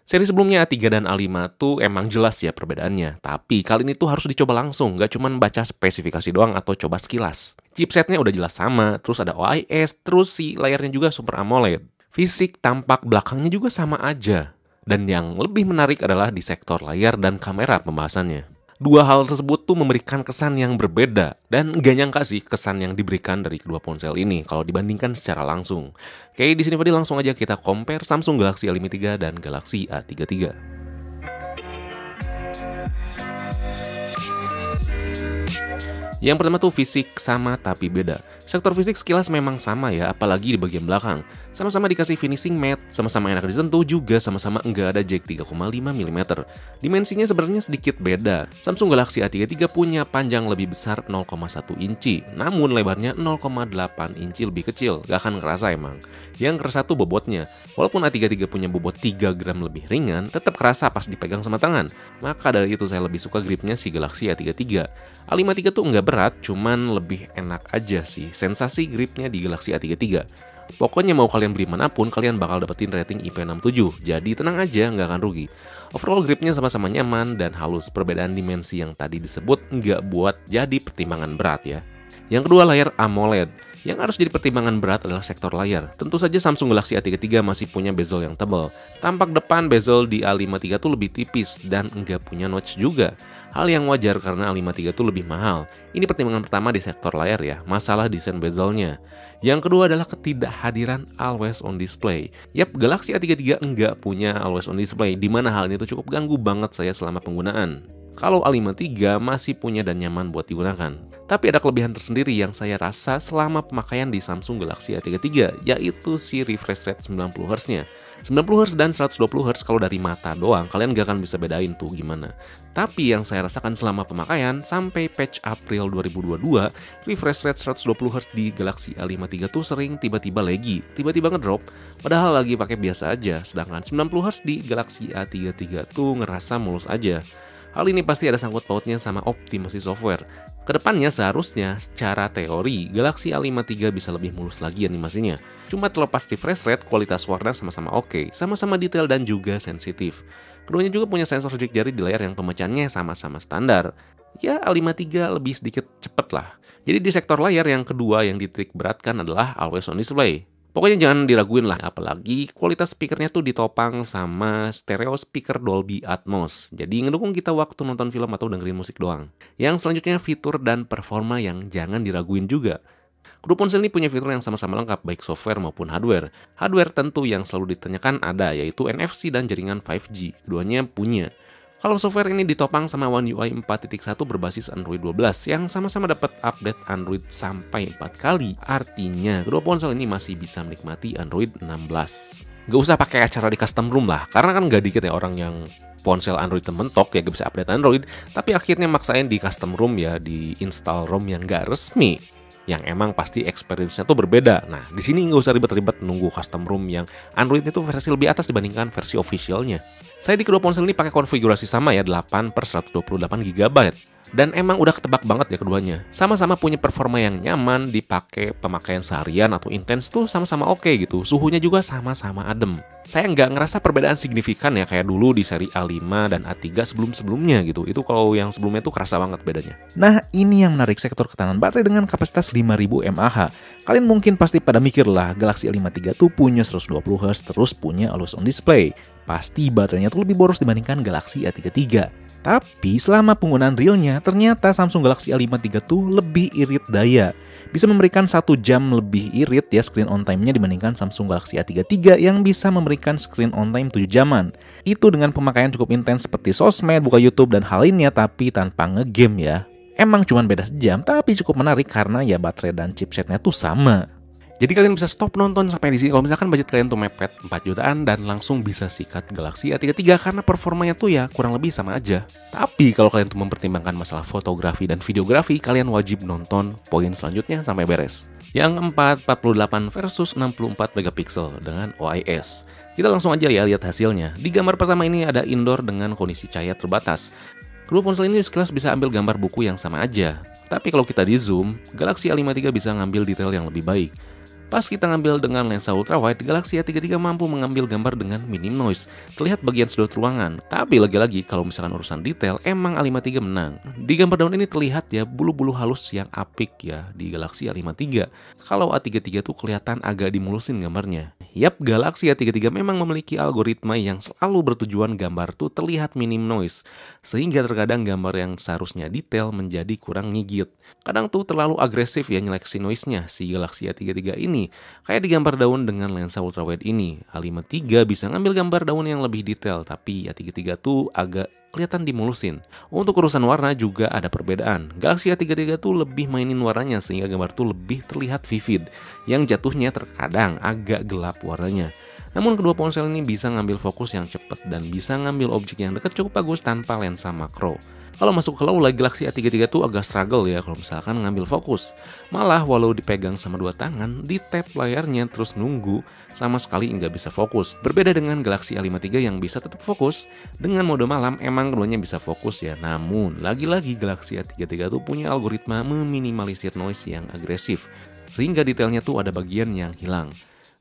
Seri sebelumnya A3 dan A5 tuh emang jelas ya perbedaannya, tapi kali ini tuh harus dicoba langsung, gak cuman baca spesifikasi doang atau coba sekilas. Chipsetnya udah jelas sama, terus ada OIS, terus si layarnya juga Super AMOLED. Fisik tampak belakangnya juga sama aja. Dan yang lebih menarik adalah di sektor layar dan kamera pembahasannya. Dua hal tersebut tuh memberikan kesan yang berbeda, dan gak nyangka sih kesan yang diberikan dari kedua ponsel ini kalau dibandingkan secara langsung. Oke, di sini tadi langsung aja kita compare Samsung Galaxy A53 dan Galaxy A33. Yang pertama tuh fisik sama tapi beda. Sektor fisik sekilas memang sama ya, apalagi di bagian belakang. Sama-sama dikasih finishing matte, sama-sama enak disentuh, juga sama-sama enggak ada jack 3,5 mm. Dimensinya sebenarnya sedikit beda. Samsung Galaxy A33 punya panjang lebih besar 0,1 inci, namun lebarnya 0,8 inci lebih kecil. Gak akan kerasa emang. Yang kerasa tuh bobotnya. Walaupun A33 punya bobot 3 gram lebih ringan, tetap kerasa pas dipegang sama tangan. Maka dari itu saya lebih suka gripnya si Galaxy A33. A53 tuh enggak berat, cuman lebih enak aja sih sensasi gripnya di Galaxy A33. Pokoknya mau kalian beli manapun, kalian bakal dapetin rating IP67, jadi tenang aja, nggak akan rugi. Overall gripnya sama-sama nyaman dan halus, perbedaan dimensi yang tadi disebut nggak buat jadi pertimbangan berat ya. Yang kedua, layar AMOLED. Yang harus jadi pertimbangan berat adalah sektor layar. Tentu saja Samsung Galaxy A33 masih punya bezel yang tebal. Tampak depan bezel di A53 tuh lebih tipis dan nggak punya notch juga. Hal yang wajar karena A53 tuh lebih mahal. Ini pertimbangan pertama di sektor layar ya, masalah desain bezelnya. Yang kedua adalah ketidakhadiran always on display. Yap, Galaxy A33 nggak punya always on display, di mana hal ini tuh cukup ganggu banget saya selama penggunaan. Kalau A53 masih punya dan nyaman buat digunakan. Tapi ada kelebihan tersendiri yang saya rasa selama pemakaian di Samsung Galaxy A33, yaitu si refresh rate 90Hz-nya. 90Hz dan 120Hz kalau dari mata doang, kalian gak akan bisa bedain tuh gimana. Tapi yang saya rasakan selama pemakaian, sampai patch April 2022, refresh rate 120Hz di Galaxy A53 tuh sering tiba-tiba laggy, tiba-tiba ngedrop, padahal lagi pakai biasa aja, sedangkan 90Hz di Galaxy A33 tuh ngerasa mulus aja. Hal ini pasti ada sangkut pautnya sama optimasi software. Kedepannya seharusnya secara teori Galaxy A53 bisa lebih mulus lagi animasinya. Cuma terlepas refresh rate, kualitas warna sama-sama oke, sama-sama detail dan juga sensitif. Keduanya juga punya sensor sidik jari di layar yang pemecahannya sama-sama standar. Ya, A53 lebih sedikit cepet lah. Jadi di sektor layar yang kedua yang dititik beratkan adalah always on display. Pokoknya jangan diraguin lah, apalagi kualitas speakernya tuh ditopang sama stereo speaker Dolby Atmos. Jadi ngedukung kita waktu nonton film atau dengerin musik doang. Yang selanjutnya fitur dan performa yang jangan diraguin juga. Kedua ponsel ini punya fitur yang sama-sama lengkap baik software maupun hardware. Hardware tentu yang selalu ditanyakan ada, yaitu NFC dan jaringan 5G. Keduanya punya. Kalau software ini ditopang sama One UI 4.1 berbasis Android 12 yang sama-sama dapat update Android sampai 4 kali. Artinya, kedua ponsel ini masih bisa menikmati Android 16. Gak usah pakai acara di custom room lah, karena kan gak dikit ya orang yang ponsel Android mentok ya gak bisa update Android, tapi akhirnya maksain di custom room ya, di install ROM yang gak resmi. Yang emang pasti experience-nya tuh berbeda. Nah, di sini nggak usah ribet-ribet nunggu custom ROM yang Android itu versi lebih atas dibandingkan versi officialnya. Saya di kedua ponsel ini pakai konfigurasi sama ya, 8/128 GB. Dan emang udah ketebak banget ya keduanya. Sama-sama punya performa yang nyaman, dipakai pemakaian seharian atau intens tuh sama-sama oke gitu. Suhunya juga sama-sama adem. Saya nggak ngerasa perbedaan signifikan ya kayak dulu di seri A5 dan A3 sebelum-sebelumnya gitu. Itu kalau yang sebelumnya tuh kerasa banget bedanya. Nah, ini yang menarik sektor ketahanan baterai dengan kapasitas 5000 mAh. Kalian mungkin pasti pada mikir lah, Galaxy A53 tuh punya 120Hz terus punya always on display. Pasti baterainya tuh lebih boros dibandingkan Galaxy A33. Tapi selama penggunaan realnya, ternyata Samsung Galaxy A53 tuh lebih irit daya. Bisa memberikan 1 jam lebih irit ya screen on time-nya dibandingkan Samsung Galaxy A33 yang bisa memberikan screen on time 7 jaman. Itu dengan pemakaian cukup intens seperti sosmed, buka YouTube, dan hal lainnya tapi tanpa ngegame ya. Emang cuma beda sejam tapi cukup menarik karena ya baterai dan chipsetnya tuh sama. Jadi kalian bisa stop nonton sampai di sini kalau misalkan budget kalian tuh mepet 4 jutaan dan langsung bisa sikat Galaxy A33 karena performanya tuh ya kurang lebih sama aja. Tapi kalau kalian tuh mempertimbangkan masalah fotografi dan videografi, kalian wajib nonton poin selanjutnya sampai beres. Yang 48 versus 64 megapiksel dengan OIS. Kita langsung aja ya lihat hasilnya. Di gambar pertama ini ada indoor dengan kondisi cahaya terbatas. Kedua ponsel ini sekelas bisa ambil gambar buku yang sama aja. Tapi kalau kita di zoom, Galaxy A53 bisa ngambil detail yang lebih baik. Pas kita ngambil dengan lensa ultrawide, Galaxy A33 mampu mengambil gambar dengan minim noise. Terlihat bagian sudut ruangan. Tapi lagi-lagi kalau misalkan urusan detail, emang A53 menang. Di gambar daun ini terlihat ya bulu-bulu halus yang apik ya di Galaxy A53. Kalau A33 tuh kelihatan agak dimulusin gambarnya. Yap, Galaxy A33 memang memiliki algoritma yang selalu bertujuan gambar tuh terlihat minim noise. Sehingga terkadang gambar yang seharusnya detail menjadi kurang ngigit. Kadang tuh terlalu agresif ya nyeleksi noise-nya si Galaxy A33 ini. Kayak di gambar daun dengan lensa ultrawide ini, A53 bisa ngambil gambar daun yang lebih detail, tapi A33 tuh agak kelihatan dimulusin. Untuk urusan warna juga ada perbedaan. Galaxy A33 tuh lebih mainin warnanya sehingga gambar tuh lebih terlihat vivid, yang jatuhnya terkadang agak gelap warnanya. Namun kedua ponsel ini bisa ngambil fokus yang cepat dan bisa ngambil objek yang dekat cukup bagus tanpa lensa makro. Kalau masuk ke low light, Galaxy A33 tuh agak struggle ya kalau misalkan ngambil fokus. Malah walau dipegang sama dua tangan, di tap layarnya terus nunggu, sama sekali nggak bisa fokus. Berbeda dengan Galaxy A53 yang bisa tetap fokus, dengan mode malam emang keduanya bisa fokus ya. Namun, lagi-lagi Galaxy A33 tuh punya algoritma meminimalisir noise yang agresif, sehingga detailnya tuh ada bagian yang hilang.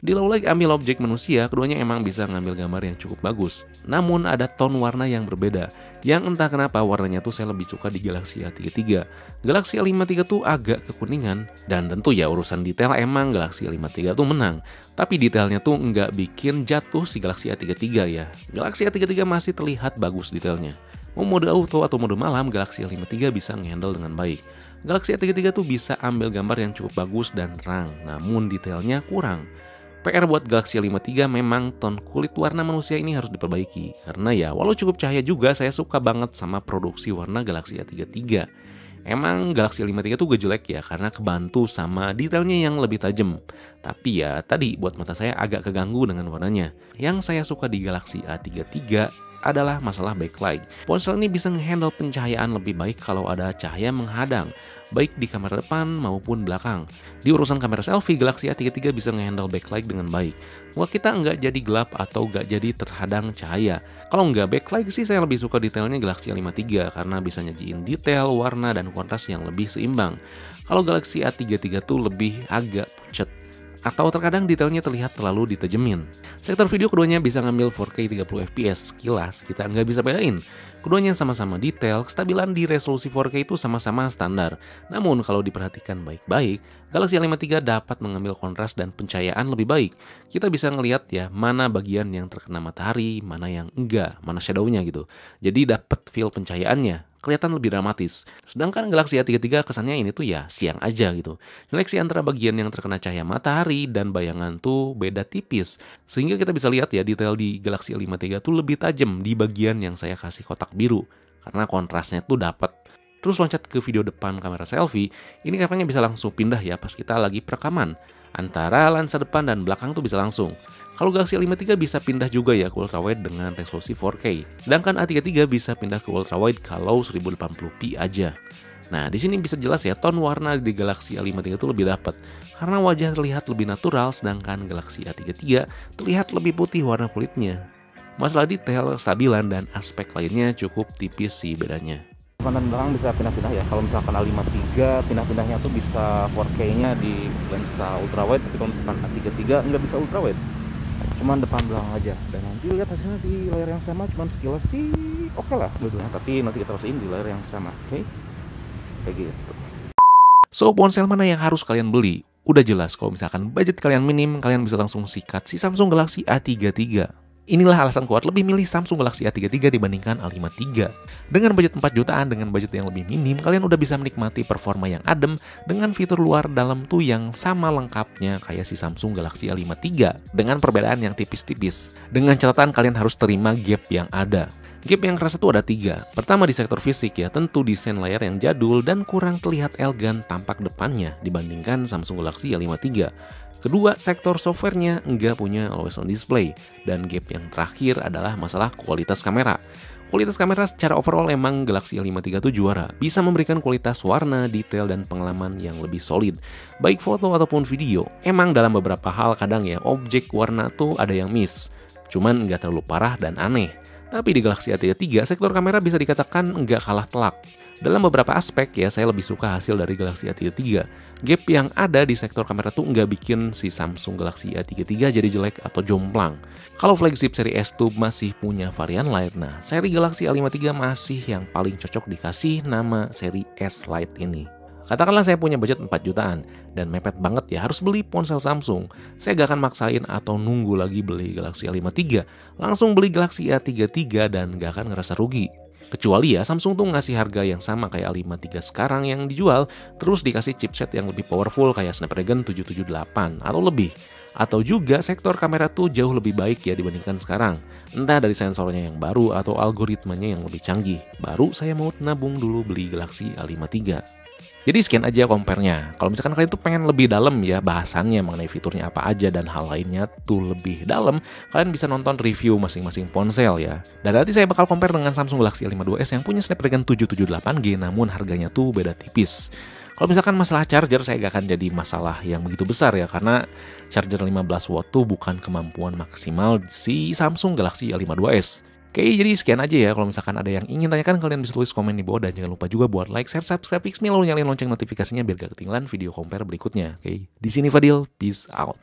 Di low light ambil objek manusia, keduanya emang bisa ngambil gambar yang cukup bagus. Namun ada tone warna yang berbeda, yang entah kenapa warnanya tuh saya lebih suka di Galaxy A33. Galaxy A53 tuh agak kekuningan, dan tentu ya urusan detail emang Galaxy A53 tuh menang. Tapi detailnya tuh nggak bikin jatuh si Galaxy A33 ya. Galaxy A33 masih terlihat bagus detailnya. Mau mode auto atau mode malam, Galaxy A53 bisa ngehandle dengan baik. Galaxy A33 tuh bisa ambil gambar yang cukup bagus dan terang, namun detailnya kurang. PR buat Galaxy A53 memang tone kulit warna manusia ini harus diperbaiki. Karena ya walau cukup cahaya juga saya suka banget sama produksi warna Galaxy A33. Emang Galaxy A53 tuh gak jelek ya karena kebantu sama detailnya yang lebih tajam. Tapi ya tadi buat mata saya agak keganggu dengan warnanya. Yang saya suka di Galaxy A33 adalah masalah backlight. Ponsel ini bisa ngehandle pencahayaan lebih baik kalau ada cahaya menghadang, baik di kamera depan maupun belakang. Di urusan kamera selfie, Galaxy A33 bisa ngehandle backlight dengan baik. Muka kita nggak jadi gelap atau nggak jadi terhadang cahaya. Kalau nggak backlight sih saya lebih suka detailnya Galaxy A53 karena bisa nyajiin detail, warna, dan kontras yang lebih seimbang. Kalau Galaxy A33 tuh lebih agak pucat, atau terkadang detailnya terlihat terlalu ditajemin. Sektor video keduanya bisa ngambil 4K 30fps, sekilas kita nggak bisa bedain. Keduanya sama-sama detail, kestabilan di resolusi 4K itu sama-sama standar. Namun kalau diperhatikan baik-baik, Galaxy A53 dapat mengambil kontras dan pencahayaan lebih baik. Kita bisa ngelihat ya mana bagian yang terkena matahari, mana yang enggak, mana shadownya gitu. Jadi dapat feel pencahayaannya, kelihatan lebih dramatis. Sedangkan Galaxy A33 kesannya ini tuh ya siang aja gitu. Seleksi antara bagian yang terkena cahaya matahari dan bayangan tuh beda tipis. Sehingga kita bisa lihat ya detail di Galaxy A53 tuh lebih tajam di bagian yang saya kasih kotak biru. Karena kontrasnya tuh dapat. Terus loncat ke video depan kamera selfie, ini kameranya bisa langsung pindah ya pas kita lagi perekaman. Antara lensa depan dan belakang tuh bisa langsung. Kalau Galaxy A53 bisa pindah juga ya ke ultrawide dengan resolusi 4K. Sedangkan A33 bisa pindah ke ultrawide kalau 1080p aja. Nah, di sini bisa jelas ya tone warna di Galaxy A53 itu lebih dapat. Karena wajah terlihat lebih natural, sedangkan Galaxy A33 terlihat lebih putih warna kulitnya. Masalah detail, kestabilan, dan aspek lainnya cukup tipis sih bedanya. Depan dan belakang bisa pindah-pindah ya. Kalau misalkan A53 pindah-pindahnya tuh bisa 4K-nya di lensa ultrawide, tapi kalau misalkan A33 nggak bisa ultrawide, cuman depan belakang aja. Dan nanti lihat hasilnya di layar yang sama, cuman sekilas sih oke lah dua-duanya, tapi nanti kita pastiin di layar yang sama, oke? Kayak gitu. So, ponsel mana yang harus kalian beli? Udah jelas kalau misalkan budget kalian minim, kalian bisa langsung sikat si Samsung Galaxy A33. Inilah alasan kuat lebih milih Samsung Galaxy A33 dibandingkan A53. Dengan budget 4 jutaan, dengan budget yang lebih minim, kalian udah bisa menikmati performa yang adem dengan fitur luar dalam tuh yang sama lengkapnya kayak si Samsung Galaxy A53 dengan perbedaan yang tipis-tipis. Dengan catatan kalian harus terima gap yang ada. Gap yang kerasa tuh ada 3. Pertama di sektor fisik ya, tentu desain layar yang jadul dan kurang terlihat elegan tampak depannya dibandingkan Samsung Galaxy A53. Kedua, sektor softwarenya nggak punya always on display. Dan gap yang terakhir adalah masalah kualitas kamera. Kualitas kamera secara overall emang Galaxy A53 itu juara. Bisa memberikan kualitas warna, detail, dan pengalaman yang lebih solid. Baik foto ataupun video. Emang dalam beberapa hal kadang ya, objek warna tuh ada yang miss. Cuman nggak terlalu parah dan aneh. Tapi di Galaxy A33, sektor kamera bisa dikatakan nggak kalah telak. Dalam beberapa aspek ya, saya lebih suka hasil dari Galaxy A33. Gap yang ada di sektor kamera tuh nggak bikin si Samsung Galaxy A33 jadi jelek atau jomplang. Kalau flagship seri S tuh masih punya varian Lite, nah seri Galaxy A53 masih yang paling cocok dikasih nama seri S Lite ini. Katakanlah saya punya budget 4 jutaan dan mepet banget ya harus beli ponsel Samsung. Saya gak akan maksain atau nunggu lagi beli Galaxy A53. Langsung beli Galaxy A33 dan gak akan ngerasa rugi. Kecuali ya Samsung tuh ngasih harga yang sama kayak A53 sekarang yang dijual, terus dikasih chipset yang lebih powerful kayak Snapdragon 778 atau lebih. Atau juga sektor kamera tuh jauh lebih baik ya dibandingkan sekarang. Entah dari sensornya yang baru atau algoritmanya yang lebih canggih. Baru saya mau nabung dulu beli Galaxy A53. Jadi sekian aja compare-nya. Kalau misalkan kalian tuh pengen lebih dalam ya bahasannya mengenai fiturnya apa aja dan hal lainnya tuh lebih dalam, kalian bisa nonton review masing-masing ponsel ya. Dan nanti saya bakal compare dengan Samsung Galaxy A52s yang punya Snapdragon 778G namun harganya tuh beda tipis. Kalau misalkan masalah charger, saya gak akan jadi masalah yang begitu besar ya, karena charger 15 watt tuh bukan kemampuan maksimal si Samsung Galaxy A52s. Oke, jadi sekian aja ya. Kalau misalkan ada yang ingin tanyakan, kalian bisa tulis komen di bawah. Dan jangan lupa juga buat like, share, subscribe, Pixme, lalu nyalain lonceng notifikasinya biar gak ketinggalan video compare berikutnya. Oke, di sini Fadil, peace out.